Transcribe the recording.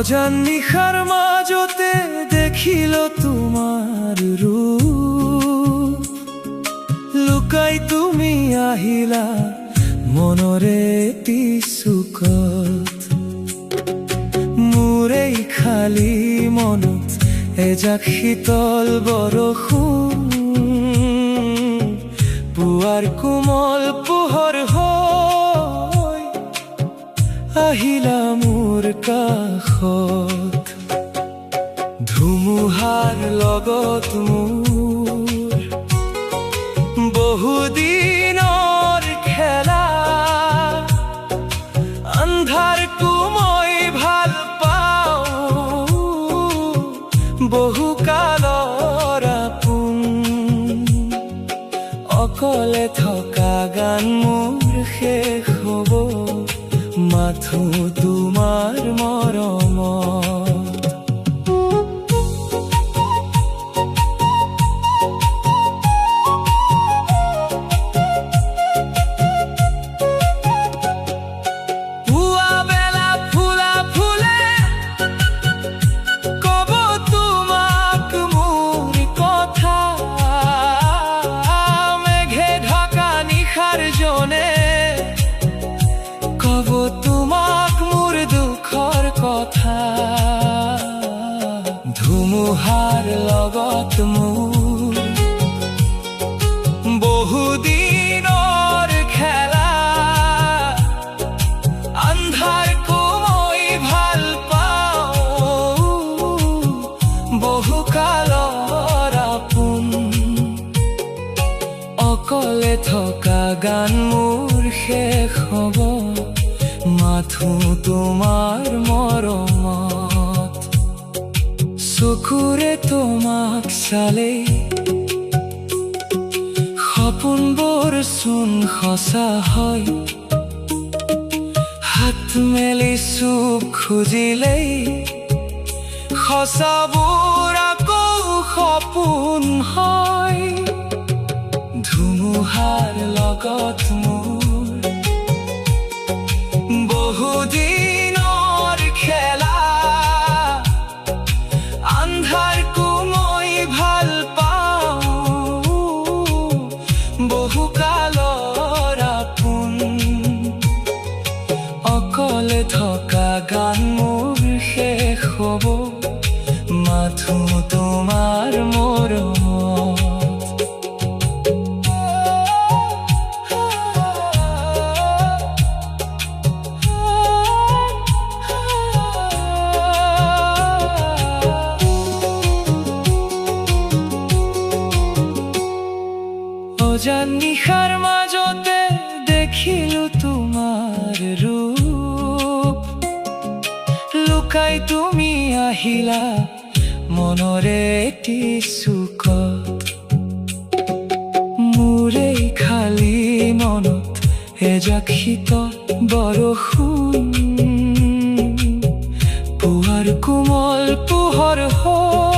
অজান নিশাৰ মাজতে দেখিল তোমাৰ ৰূপ, লুকাই তুমি আহিলা মনৰে এটি চুকত। মোৰ এই খালী মনত এজাক শীতল বৰষুণ, পুৱাৰ কোমল পোহৰ হৈ আহিলা মোৰ কাষত। ধুমুহাৰ লগত মোৰ বহুদিনৰ খেলা, আন্ধাৰটো মই ভাল পাওঁ, বহুকালৰ আপোন। অকলে থকা গান মোৰ শেষ হ'ব, মাথো তোমাৰ মৰমত। পুৱা বেলা ফুলা ফুলে কব তোমাক মোৰ কথা, মেঘে ঢাকা নিশাৰ জনে কব তোমাক মোৰ দুখৰ কথা। ধুমুহাৰ লগত মোৰ বহুদিনৰ খেলা, আন্ধাৰটো মই ভাল পাওঁ, বহুকালৰ আপোন। অকলে থকা গান মোৰ শেষ হ'ব, মাথো তোমাৰ মৰমত। চকুৰে তোমাক চালেই সপোনবোৰ চোন সঁচা হয়, হাত মেলি চুপ খুজিলেই সঁচাবোৰ আকৌ সপোন হয়। ধুমুহাৰ লগত মোৰ বহুদিনৰ খেলা, আন্ধাৰটো মই ভাল পাওঁ, বহুকালৰ আপোন। অকলে থকা গান মোৰ শেষ হ'ব, মাথো তোমাৰ মৰমত। অজান নিশাৰ মাজতে দেখিলো তোমাৰ ৰূপ, লুকাই তুমি আহিলা মনৰে এটি চুকত। মোৰ এই খালী মনত এজাক শীতল বৰষুণ, পুৱাৰ কোমল পোহৰ হৈ